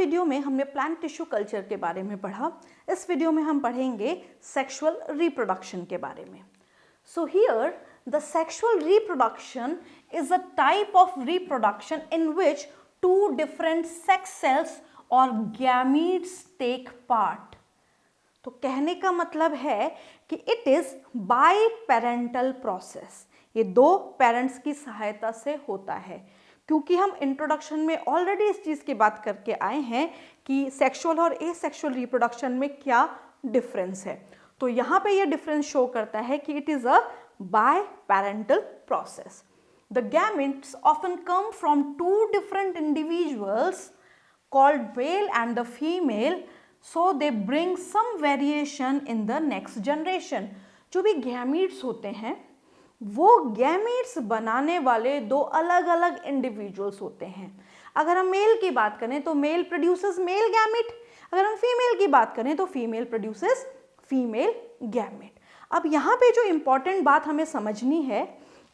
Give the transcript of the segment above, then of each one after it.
Video में हमने plant tissue culture के बारे में पढ़ा। इस वीडियो में हम पढ़ेंगे सेक्सुअल रिप्रोडक्शन के बारे में। So here the sexual reproduction is a type of reproduction in which two different sex cells और गैमीट्स टेक पार्ट। तो कहने का मतलब है कि it is biparental process, ये दो पेरेंट्स की सहायता से होता है। क्योंकि हम इंट्रोडक्शन में ऑलरेडी इस चीज़ की बात करके आए हैं कि सेक्सुअल और एसेक्सुअल रिप्रोडक्शन में क्या डिफरेंस है, तो यहाँ पे ये डिफरेंस शो करता है कि it is a biparental process. The gametes often come from two different individuals called male and the female, so they bring some variation in the next generation। जो भी गैमीट्स होते हैं वो gametes बनाने वाले दो अलग अलग इंडिविजुअल्स होते हैं। अगर हम मेल की बात करें तो मेल प्रोड्यूसेस मेल गैमीट, अगर हम फीमेल की बात करें तो फीमेल प्रोड्यूसेस फीमेल गैमीट। अब यहाँ पे जो इम्पॉर्टेंट बात हमें समझनी है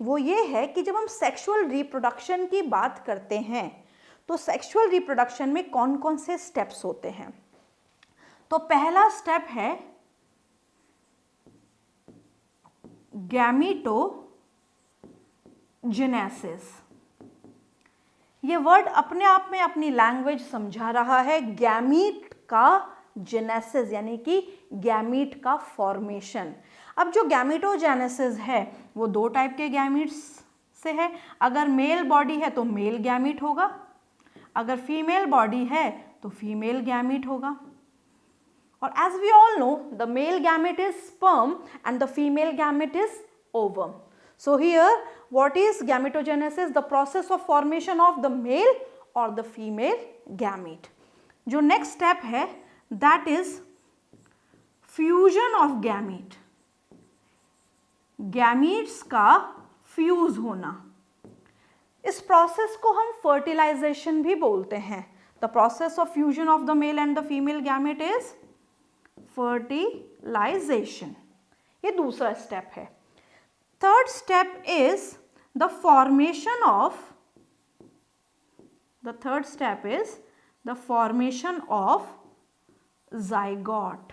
वो ये है कि जब हम सेक्सुअल रिप्रोडक्शन की बात करते हैं तो सेक्सुअल रिप्रोडक्शन में कौन कौन से स्टेप्स होते हैं। तो पहला स्टेप है गैमीटोजेनेसिस। ये वर्ड अपने आप में अपनी लैंग्वेज समझा रहा है। गैमीट का जेनेसिस यानी कि गैमीट का फॉर्मेशन। अब जो गैमीटोजेनेसिस है वो दो टाइप के गैमीट्स से है। अगर मेल बॉडी है तो मेल गैमीट होगा, अगर फीमेल बॉडी है तो फीमेल गैमीट होगा। और as we all know, the male gamete is sperm and the female gamete is ovum. So here, what is gametogenesis? The process of formation of the male or the female gamete. जो next step है, that is fusion of gamete. Gametes का fuse होना। इस process को हम fertilisation भी बोलते हैं। The process of fusion of the male and the female gamete is fertilization. ये दूसरा स्टेप है। Third step is the formation of zygote.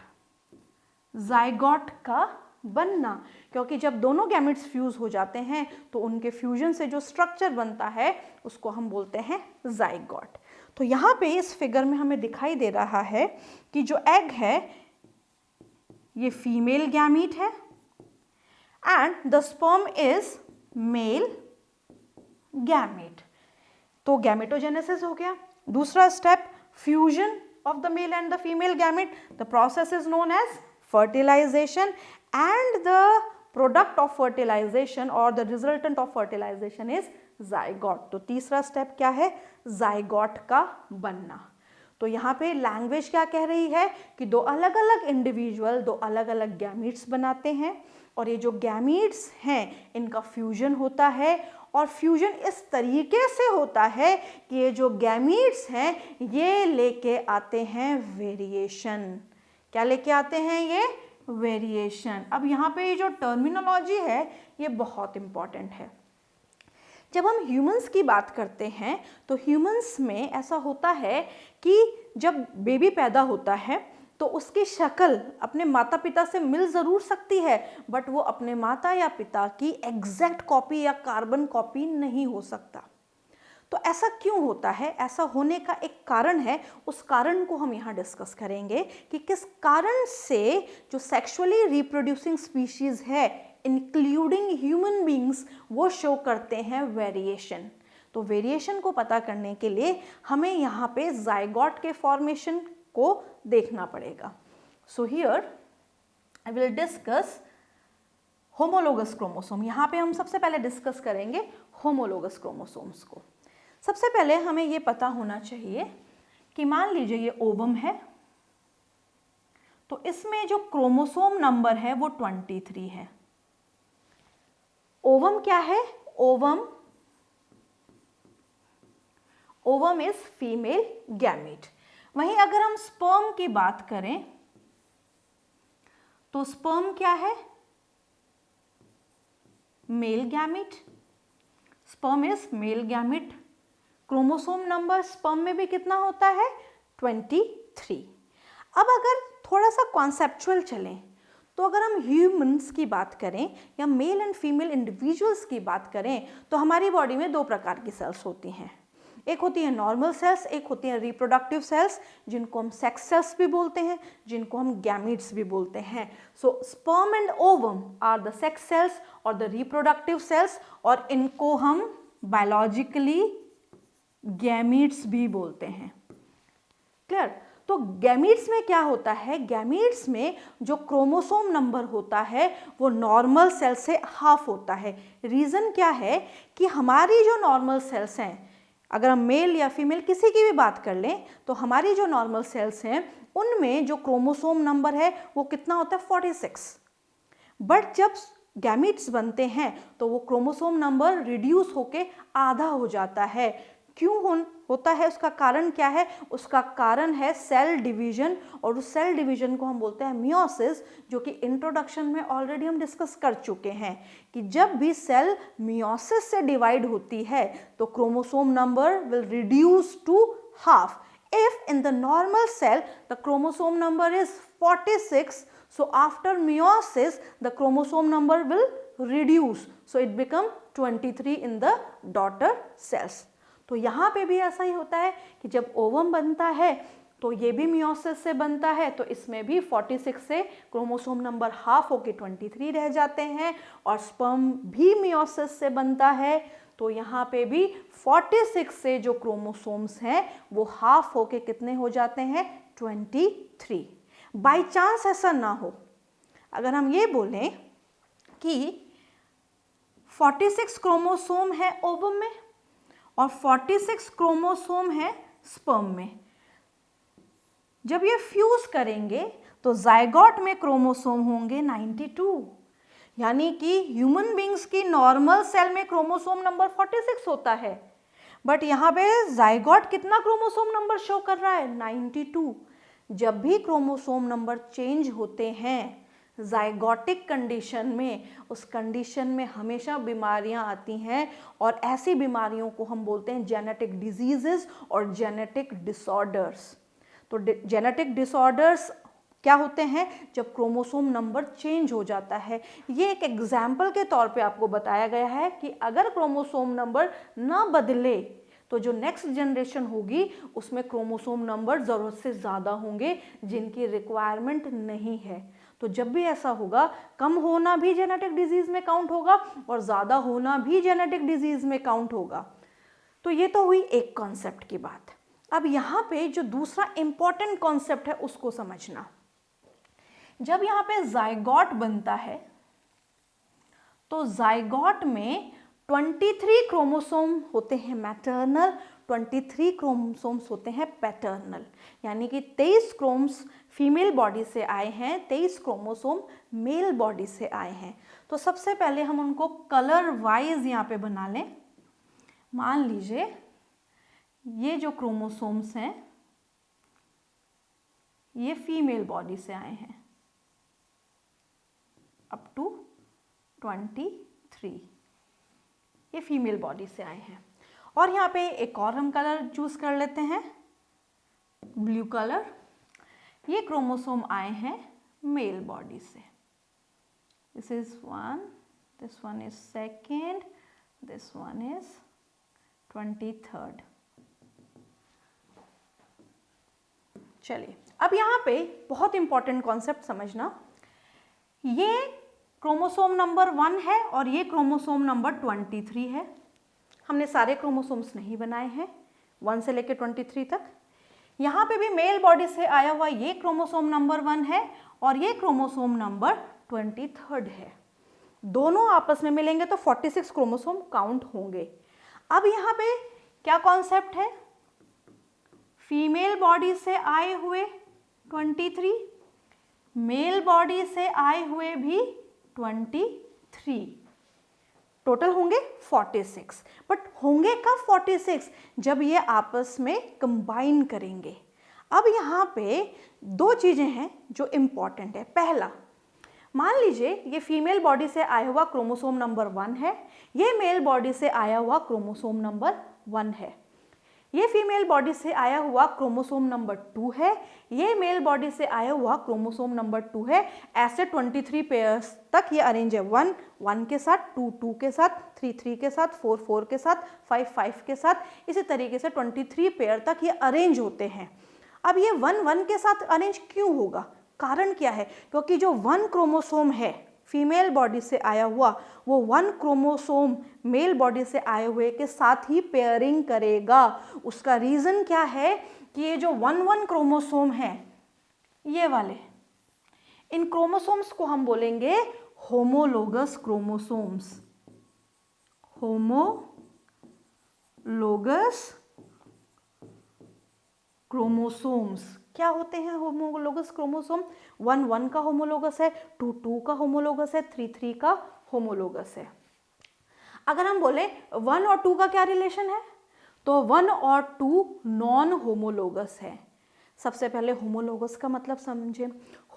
Zygote का बनना, क्योंकि जब दोनों गैमेट्स फ्यूज हो जाते हैं तो उनके फ्यूजन से जो स्ट्रक्चर बनता है उसको हम बोलते हैं जाइगोट। तो यहाँ पे इस फिगर में हमें दिखाई दे रहा है कि जो एग है ये फीमेल गैमीट है and the sperm is male gamete. तो गैमेटोजेनेसिस हो गया। दूसरा step fusion of the male and the female gamete. The process is known as fertilization and the product of fertilization or the resultant of fertilization is zygote। तो तीसरा step क्या है? Zygote का बनना। तो यहाँ पे लैंग्वेज क्या कह रही है कि दो अलग अलग इंडिविजुअल दो अलग अलग गैमीट्स बनाते हैं और ये जो गैमीट्स हैं इनका फ्यूजन होता है और फ्यूजन इस तरीके से होता है कि ये जो गैमीट्स हैं ये लेके आते हैं वेरिएशन। क्या लेके आते हैं ये? वेरिएशन। अब यहाँ पे ये जो टर्मिनोलॉजी है ये बहुत इंपॉर्टेंट है। जब हम ह्यूमंस की बात करते हैं तो ह्यूमंस में ऐसा होता है कि जब बेबी पैदा होता है तो उसकी शक्ल अपने माता पिता से मिल ज़रूर सकती है बट वो अपने माता या पिता की एग्जैक्ट कॉपी या कार्बन कॉपी नहीं हो सकता। तो ऐसा क्यों होता है? ऐसा होने का एक कारण है, उस कारण को हम यहाँ डिस्कस करेंगे कि किस कारण से जो सेक्सुअली रिप्रोड्यूसिंग स्पीशीज है इंक्लूडिंग ह्यूमन बींग्स वो शो करते हैं वेरिएशन। तो वेरिएशन को पता करने के लिए हमें यहाँ पे जाइगोट के फॉर्मेशन को देखना पड़ेगा। So here I will discuss homologous chromosome. यहाँ पे हम सबसे पहले डिस्कस करेंगे होमोलोगस क्रोमोसोम्स को। सबसे पहले हमें ये पता होना चाहिए कि मान लीजिए ये ओवम है तो इसमें जो क्रोमोसोम नंबर है वो 23 है। ओवम क्या है? Ovum is female gamete. वहीं अगर हम स्पर्म की बात करें तो स्पर्म क्या है? Male gamete. Sperm is male gamete. Chromosome number sperm में भी कितना होता है? 23। अब अगर थोड़ा सा कॉन्सेप्चुअल चलें तो अगर हम ह्यूमंस की बात करें या मेल एंड फीमेल इंडिविजुअल्स की बात करें तो हमारी बॉडी में 2 प्रकार की सेल्स होती हैं। एक होती है नॉर्मल सेल्स, एक होती है रिप्रोडक्टिव सेल्स, जिनको हम सेक्स सेल्स भी बोलते हैं, जिनको हम गैमीट्स भी बोलते हैं। So sperm and ovum are the sex cells और द रिप्रोडक्टिव सेल्स, और इनको हम बायोलॉजिकली गैमीट्स भी बोलते हैं। क्लियर? तो गैमीट्स में क्या होता है, गैमीट्स में जो क्रोमोसोम नंबर होता है वो नॉर्मल सेल से हाफ होता है। रीज़न क्या है कि हमारी जो नॉर्मल सेल्स हैं, अगर हम मेल या फीमेल किसी की भी बात कर लें तो हमारी जो नॉर्मल सेल्स हैं उनमें जो क्रोमोसोम नंबर है वो कितना होता है, 46। बट जब गैमीट्स बनते हैं तो वो क्रोमोसोम नंबर रिड्यूस होके आधा हो जाता है। क्यों होता है, उसका कारण क्या है? उसका कारण है सेल डिवीजन, और उस सेल डिवीजन को हम बोलते हैं मियोसिस, जो कि इंट्रोडक्शन में ऑलरेडी हम डिस्कस कर चुके हैं कि जब भी सेल मियोसिस से डिवाइड होती है तो chromosome number will reduce to half. If in the normal cell the chromosome number is 46, so after meiosis the chromosome number will reduce, so it become 23 in the daughter cells। तो यहाँ पे भी ऐसा ही होता है कि जब ओवम बनता है तो ये भी मियोसिस से बनता है, तो इसमें भी 46 से क्रोमोसोम नंबर हाफ होके 23 रह जाते हैं, और स्पर्म भी मियोसिस से बनता है तो यहाँ पे भी 46 से जो क्रोमोसोम्स हैं वो हाफ होके कितने हो जाते हैं, 23। बाय चांस ऐसा ना हो, अगर हम ये बोलें कि 46 क्रोमोसोम है ओवम में और 46 क्रोमोसोम है स्पर्म में, जब ये फ्यूज करेंगे तो जाइगोट में क्रोमोसोम होंगे 92। यानी कि ह्यूमन बींग्स की नॉर्मल सेल में क्रोमोसोम नंबर 46 होता है, बट यहाँ पे जाइगोट कितना क्रोमोसोम नंबर शो कर रहा है, 92। जब भी क्रोमोसोम नंबर चेंज होते हैं जाइगोटिक कंडीशन में, उस कंडीशन में हमेशा बीमारियां आती हैं, और ऐसी बीमारियों को हम बोलते हैं जेनेटिक डिजीजेस और जेनेटिक डिसऑर्डर्स। तो जेनेटिक डिसऑर्डर्स क्या होते हैं, जब क्रोमोसोम नंबर चेंज हो जाता है। ये एक एग्जाम्पल के तौर पे आपको बताया गया है कि अगर क्रोमोसोम नंबर ना बदले तो जो नेक्स्ट जनरेशन होगी उसमें क्रोमोसोम नंबर ज़रूरत से ज़्यादा होंगे जिनकी रिक्वायरमेंट नहीं है। तो जब भी ऐसा होगा, कम होना भी जेनेटिक डिजीज़ में काउंट होगा और ज़्यादा होना भी जेनेटिक डिजीज़ में काउंट होगा। तो ये तो हुई एक कॉन्सेप्ट की बात। अब यहाँ पे जो दूसरा इंपॉर्टेंट कॉन्सेप्ट है उसको समझना। जब यहाँ पे जाइगोट बनता है तो जाइगोट में 23 क्रोमोसोम होते हैं मैटरनल, 23 क्रोमोसोम्स होते हैं पैटर्नल, यानी कि 23 क्रोम्स फीमेल बॉडी से आए हैं, 23 क्रोमोसोम मेल बॉडी से आए हैं। तो सबसे पहले हम उनको कलर वाइज यहाँ पे बना लें। मान लीजिए ये जो क्रोमोसोम्स हैं ये फीमेल बॉडी से आए हैं अप टू 23, ये फीमेल बॉडी से आए हैं। और यहाँ पे एक और हम कलर चूज कर लेते हैं, ब्लू कलर। ये क्रोमोसोम आए हैं मेल बॉडी से। This is 1, this one is 2nd, this one is 23rd। चलिए अब यहाँ पे बहुत इंपॉर्टेंट कॉन्सेप्ट समझना। ये क्रोमोसोम नंबर 1 है और ये क्रोमोसोम नंबर 23 है। हमने सारे क्रोमोसोम्स नहीं बनाए हैं 1 से लेकर 23 तक। यहाँ पे भी मेल बॉडी से आया हुआ ये क्रोमोसोम नंबर 1 है और ये क्रोमोसोम नंबर 23rd है। दोनों आपस में मिलेंगे तो 46 क्रोमोसोम काउंट होंगे। अब यहाँ पे क्या कॉन्सेप्ट है, फीमेल बॉडी से आए हुए 23, मेल बॉडी से आए हुए भी 23, टोटल होंगे 46। बट होंगे कब 46, जब ये आपस में कंबाइन करेंगे। अब यहाँ पे 2 चीजें हैं जो इंपॉर्टेंट है। पहला, मान लीजिए ये फीमेल बॉडी से आया हुआ क्रोमोसोम नंबर 1 है, ये मेल बॉडी से आया हुआ क्रोमोसोम नंबर 1 है। ये फीमेल बॉडी से आया हुआ क्रोमोसोम नंबर 2 है, ये मेल बॉडी से आया हुआ क्रोमोसोम नंबर 2 है। ऐसे 23 पेयर्स तक ये अरेंज है, 1 1 के साथ, 2 2 के साथ, 3 3 के साथ, 4 4 के साथ, 5 5 के साथ, इसी तरीके से 23 पेयर तक ये अरेंज होते हैं। अब ये 1 1 के साथ अरेंज क्यों होगा, कारण क्या है? क्योंकि जो 1 क्रोमोसोम है फीमेल बॉडी से आया हुआ, वो 1 क्रोमोसोम मेल बॉडी से आए हुए के साथ ही पेयरिंग करेगा। उसका रीज़न क्या है कि ये जो 1 1 क्रोमोसोम है, ये वाले, इन क्रोमोसोम्स को हम बोलेंगे होमोलोगस क्रोमोसोम्स। होमोलोगस क्रोमोसोम्स क्या होते हैं? होमोलोगस क्रोमोसोम 1 1 का होमोलोगस है, 2 2 का होमोलोगस है, 3 3 का होमोलोगस है। अगर हम बोले 1 और 2 का क्या रिलेशन है, तो 1 और 2 नॉन होमोलोगस है। सबसे पहले होमोलोगस का मतलब समझें।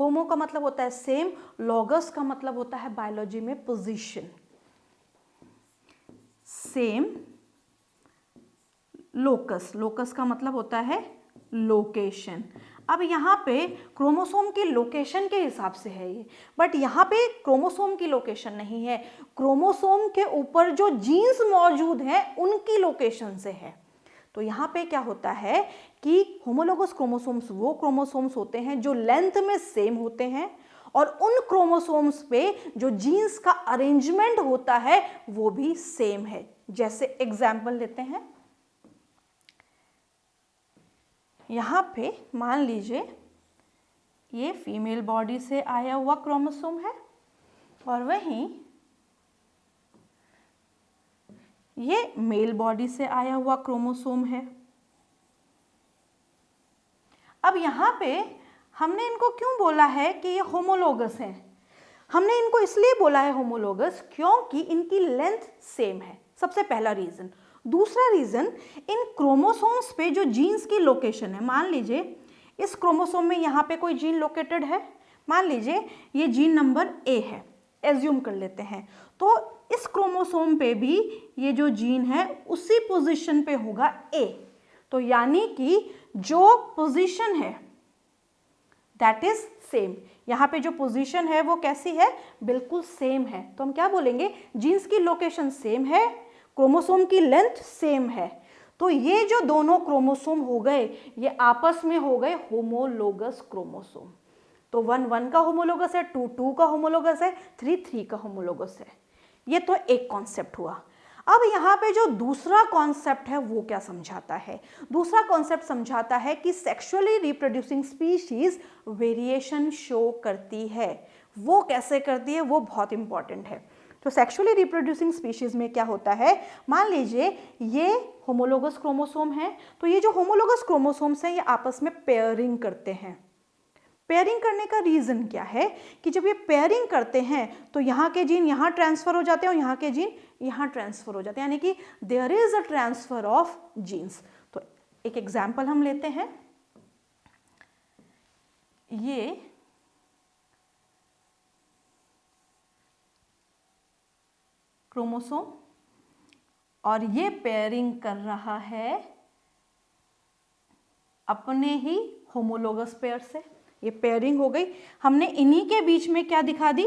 होमो का मतलब होता है सेम, लोगस का मतलब होता है बायोलॉजी में पोजीशन। सेम, लोकस, लोकस का मतलब होता है लोकेशन। अब यहाँ पे क्रोमोसोम की लोकेशन के हिसाब से है ये, बट यहाँ पे क्रोमोसोम की लोकेशन नहीं है, क्रोमोसोम के ऊपर जो जीन्स मौजूद हैं उनकी लोकेशन से है। तो यहाँ पे क्या होता है कि होमोलोगस क्रोमोसोम्स वो क्रोमोसोम्स होते हैं जो लेंथ में सेम होते हैं, और उन क्रोमोसोम्स पे जो जीन्स का अरेंजमेंट होता है वो भी सेम है। जैसे एग्जाम्पल लेते हैं, यहाँ पे मान लीजिए ये फीमेल बॉडी से आया हुआ क्रोमोसोम है, और वहीं ये मेल बॉडी से आया हुआ क्रोमोसोम है। अब यहाँ पे हमने इनको क्यों बोला है कि ये होमोलोगस हैं? हमने इनको इसलिए बोला है होमोलोगस क्योंकि इनकी लेंथ सेम है, सबसे पहला रीजन। दूसरा रीजन, इन क्रोमोसोम्स पे जो जीन्स की लोकेशन है, मान लीजिए इस क्रोमोसोम में यहाँ पे कोई जीन लोकेटेड है, मान लीजिए ये जीन नंबर ए है, एज्यूम कर लेते हैं, तो इस क्रोमोसोम पे भी ये जो जीन है उसी पोजीशन पे होगा ए। तो यानी कि जो पोजीशन है दैट इज सेम, यहाँ पे जो पोजीशन है वो कैसी है? बिल्कुल सेम है। तो हम क्या बोलेंगे? जीन्स की लोकेशन सेम है, क्रोमोसोम की लेंथ सेम है, तो ये जो दोनों क्रोमोसोम हो गए ये आपस में हो गए होमोलोगस क्रोमोसोम। तो 1 1 का होमोलोगस है, 2 2 का होमोलोगस है, 3 3 का होमोलोगस है। ये तो एक कॉन्सेप्ट हुआ। अब यहाँ पे जो दूसरा कॉन्सेप्ट है वो क्या समझाता है? दूसरा कॉन्सेप्ट समझाता है कि sexually reproducing species variation show करती है। वो कैसे करती है वो बहुत इंपॉर्टेंट है। तो सेक्सुअली रिप्रोड्यूसिंग स्पीशीज में क्या होता है, मान लीजिए ये होमोलोगस क्रोमोसोम है, तो ये जो होमोलोगस क्रोमोसोम्स हैं ये आपस में पेयरिंग करते हैं। पेयरिंग करने का रीज़न क्या है कि जब ये पेयरिंग करते हैं तो यहाँ के जीन यहाँ ट्रांसफ़र हो जाते हैं और यहाँ के जीन यहाँ ट्रांसफ़र हो जाते हैं, यानी कि there is a transfer of genes. तो एक एग्जाम्पल हम लेते हैं, ये क्रोमोसोम और ये पेयरिंग कर रहा है अपने ही होमोलोगस पेयर से। ये पेयरिंग हो गई, हमने इन्हीं के बीच में क्या दिखा दी?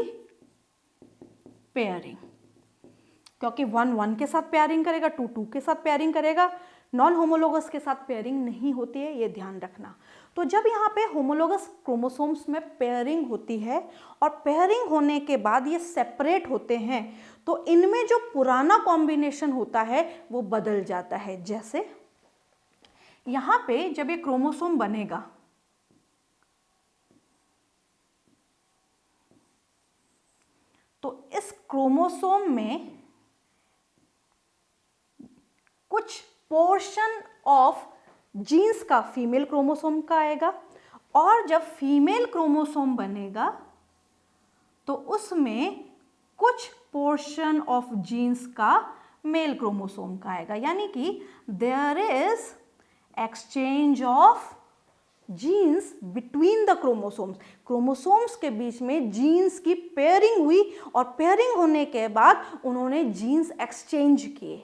पेयरिंग, क्योंकि 1 1 के साथ पेयरिंग करेगा, 2 2 के साथ पेयरिंग करेगा, नॉन होमोलोगस के साथ पेयरिंग नहीं होती है, ये ध्यान रखना। तो जब यहाँ पे होमोलोगस क्रोमोसोम्स में पेयरिंग होती है और पेयरिंग होने के बाद ये सेपरेट होते हैं, तो इनमें जो पुराना कॉम्बिनेशन होता है वो बदल जाता है। जैसे यहाँ पे जब ये क्रोमोसोम बनेगा तो इस क्रोमोसोम में कुछ पोर्शन ऑफ जीन्स का फीमेल क्रोमोसोम का आएगा, और जब फीमेल क्रोमोसोम बनेगा तो उसमें कुछ पोर्शन ऑफ जीन्स का मेल क्रोमोसोम का आएगा, यानी कि there is exchange of genes between the chromosomes. Chromosomes के बीच में जीन्स की पेयरिंग हुई और पेयरिंग होने के बाद उन्होंने जीन्स एक्सचेंज किए।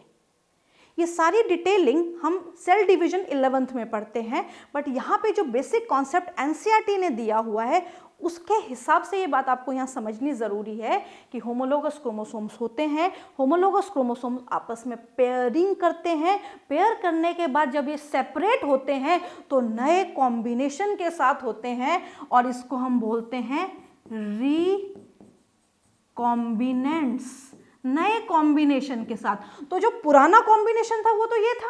ये सारी डिटेलिंग हम सेल डिवीजन 11th में पढ़ते हैं, बट यहाँ पे जो बेसिक कॉन्सेप्ट एनसीईआरटी ने दिया हुआ है उसके हिसाब से ये बात आपको यहाँ समझनी ज़रूरी है कि होमोलोगस क्रोमोसोम्स होते हैं, होमोलोगस क्रोमोसोम्स आपस में पेयरिंग करते हैं, पेयर करने के बाद जब ये सेपरेट होते हैं तो नए कॉम्बिनेशन के साथ होते हैं और इसको हम बोलते हैं रिकॉम्बिनेंट्स, नए कॉम्बिनेशन के साथ। तो जो पुराना कॉम्बिनेशन था वो तो ये था,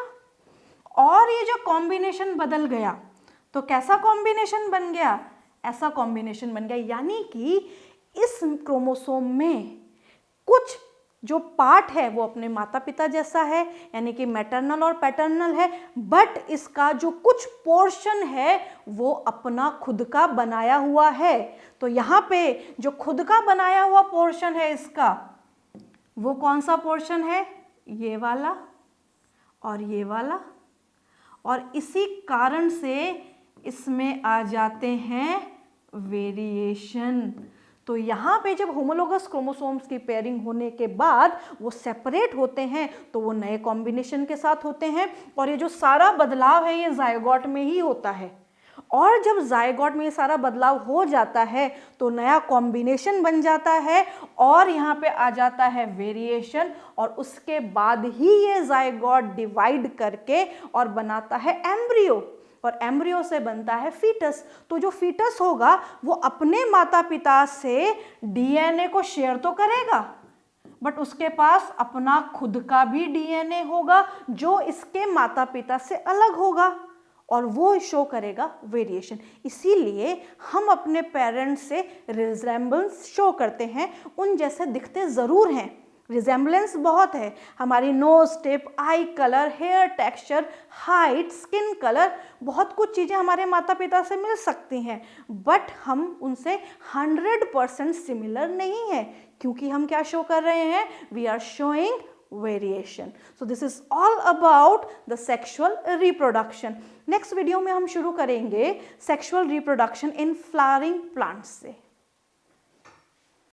और ये जो कॉम्बिनेशन बदल गया तो कैसा कॉम्बिनेशन बन गया, ऐसा कॉम्बिनेशन बन गया। यानी कि इस क्रोमोसोम में कुछ जो पार्ट है वो अपने माता पिता जैसा है, यानी कि मैटरनल और पैटर्नल है, बट इसका जो कुछ पोर्शन है वो अपना खुद का बनाया हुआ है। तो यहाँ पे जो खुद का बनाया हुआ पोर्शन है इसका, वो कौन सा पोर्शन है, ये वाला और ये वाला, और इसी कारण से इसमें आ जाते हैं वेरिएशन। तो यहाँ पे जब होमोलोगस क्रोमोसोम्स की पेयरिंग होने के बाद वो सेपरेट होते हैं तो वो नए कॉम्बिनेशन के साथ होते हैं, और ये जो सारा बदलाव है ये जायगोट में ही होता है। और जब जायगोट में ये सारा बदलाव हो जाता है तो नया कॉम्बिनेशन बन जाता है और यहाँ पे आ जाता है वेरिएशन, और उसके बाद ही ये जायगोट डिवाइड करके और बनाता है एम्ब्रियो, और एम्ब्रियो से बनता है फीटस। तो जो फीटस होगा वो अपने माता पिता से डीएनए को शेयर तो करेगा, बट उसके पास अपना खुद का भी डीएनए होगा जो इसके माता पिता से अलग होगा, और वो शो करेगा वेरिएशन। इसीलिए हम अपने पेरेंट्स से रिजेम्बलेंस शो करते हैं, उन जैसे दिखते ज़रूर हैं, रिजेम्बलेंस बहुत है, हमारी nose tip, eye colour, hair texture, height, skin colour, बहुत कुछ चीज़ें हमारे माता पिता से मिल सकती हैं, बट हम उनसे 100% सिमिलर नहीं है, क्योंकि हम क्या शो कर रहे हैं, we are showing variation. So this is all about the sexual reproduction. Next video में हम शुरू करेंगे sexual reproduction in flowering plants से।